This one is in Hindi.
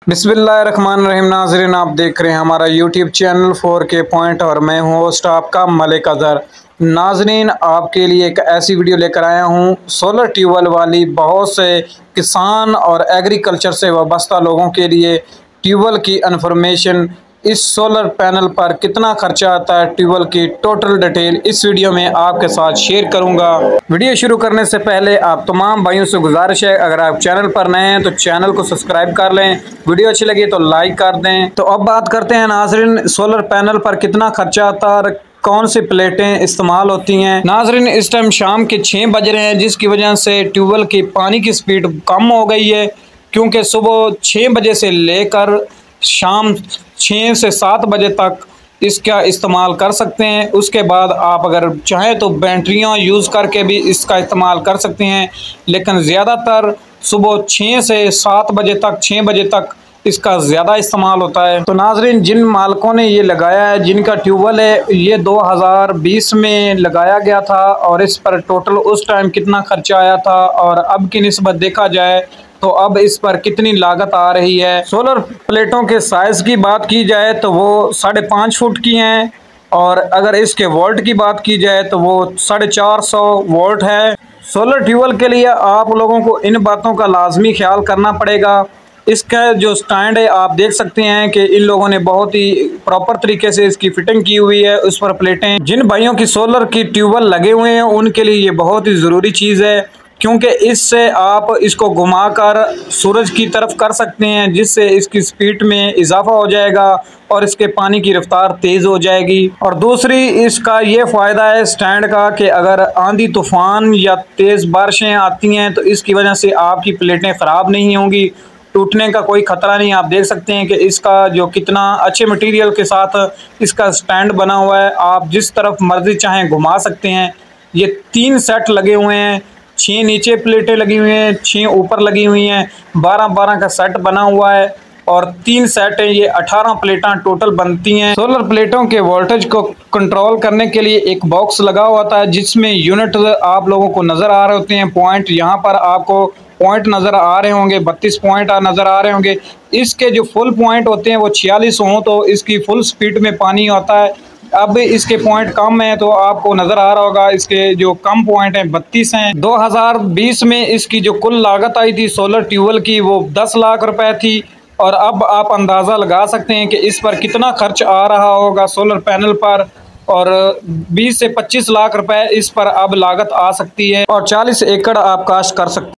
बिस्मिल्लाहिर्रहमानिर्रहीम। नाज़रीन, आप देख रहे हैं हमारा यूट्यूब चैनल 4K पॉइंट और मैं हूं होस्ट आपका मलिक अज़हर। नाज़रीन, आपके लिए एक ऐसी वीडियो लेकर आया हूं सोलर ट्यूबवेल वाली। बहुत से किसान और एग्रीकल्चर से वाबस्ता लोगों के लिए ट्यूबवेल की इन्फॉर्मेशन, इस सोलर पैनल पर कितना खर्चा आता है, ट्यूबवेल की टोटल डिटेल इस वीडियो में आपके साथ शेयर करूंगा। वीडियो शुरू करने से पहले आप तमाम भाइयों से गुजारिश है, अगर आप चैनल पर नए हैं तो चैनल को सब्सक्राइब कर लें, वीडियो अच्छी लगी तो लाइक कर दें। तो अब बात करते हैं नाज़रीन, सोलर पैनल पर कितना खर्चा आता है, कौन सी प्लेटें इस्तेमाल होती हैं। नाज़रीन, इस टाइम शाम के 6 बज रहे हैं, जिसकी वजह से ट्यूबवेल की पानी की स्पीड कम हो गई है, क्योंकि सुबह 6 बजे से लेकर शाम 6 से 7 बजे तक इसका इस्तेमाल कर सकते हैं। उसके बाद आप अगर चाहें तो बैटरियां यूज़ करके भी इसका इस्तेमाल कर सकते हैं, लेकिन ज़्यादातर सुबह 6 से 7 बजे तक, 6 बजे तक इसका ज़्यादा इस्तेमाल होता है। तो नाज़रीन, जिन मालिकों ने ये लगाया है, जिनका ट्यूबवेल है, ये 2020 में लगाया गया था और इस पर टोटल उस टाइम कितना खर्चा आया था और अब की निस्बत देखा जाए तो अब इस पर कितनी लागत आ रही है। सोलर प्लेटों के साइज़ की बात की जाए तो वो 5.5 फुट की हैं, और अगर इसके वोल्ट की बात की जाए तो वो 450 वोल्ट है। सोलर ट्यूबवेल के लिए आप लोगों को इन बातों का लाजमी ख्याल करना पड़ेगा। इसका जो स्टैंड है, आप देख सकते हैं कि इन लोगों ने बहुत ही प्रॉपर तरीके से इसकी फिटिंग की हुई है। उस पर प्लेटें, जिन भाइयों की सोलर की ट्यूबवेल लगे हुए हैं उनके लिए ये बहुत ही ज़रूरी चीज़ है, क्योंकि इससे आप इसको घुमाकर सूरज की तरफ कर सकते हैं, जिससे इसकी स्पीड में इजाफा हो जाएगा और इसके पानी की रफ्तार तेज़ हो जाएगी। और दूसरी इसका ये फ़ायदा है स्टैंड का कि अगर आंधी तूफ़ान या तेज़ बारिशें आती हैं तो इसकी वजह से आपकी प्लेटें ख़राब नहीं होंगी, टूटने का कोई ख़तरा नहीं। आप देख सकते हैं कि इसका जो कितना अच्छे मटेरियल के साथ इसका स्टैंड बना हुआ है, आप जिस तरफ मर्ज़ी चाहें घुमा सकते हैं। ये 3 सेट लगे हुए हैं, 6 नीचे प्लेटें लगी हुई हैं, 6 ऊपर लगी हुई हैं, 12-12 का सेट बना हुआ है और 3 सेट हैं, ये 18 प्लेटां टोटल बनती हैं। सोलर प्लेटों के वोल्टेज को कंट्रोल करने के लिए एक बॉक्स लगा हुआ था, जिसमें यूनिट आप लोगों को नज़र आ रहे होते हैं, पॉइंट। यहाँ पर आपको पॉइंट नज़र आ रहे होंगे, 32 पॉइंट नज़र आ रहे होंगे। इसके जो फुल पॉइंट होते हैं वो 46 हों तो इसकी फुल स्पीड में पानी आता है। अब इसके पॉइंट कम है तो आपको नज़र आ रहा होगा, इसके जो कम पॉइंट हैं 32 हैं। 2020 में इसकी जो कुल लागत आई थी सोलर ट्यूबवेल की, वो 10 लाख रुपए थी, और अब आप अंदाज़ा लगा सकते हैं कि इस पर कितना खर्च आ रहा होगा सोलर पैनल पर, और 20 से 25 लाख रुपए इस पर अब लागत आ सकती है और 40 एकड़ आप काश्त कर सकते हैं।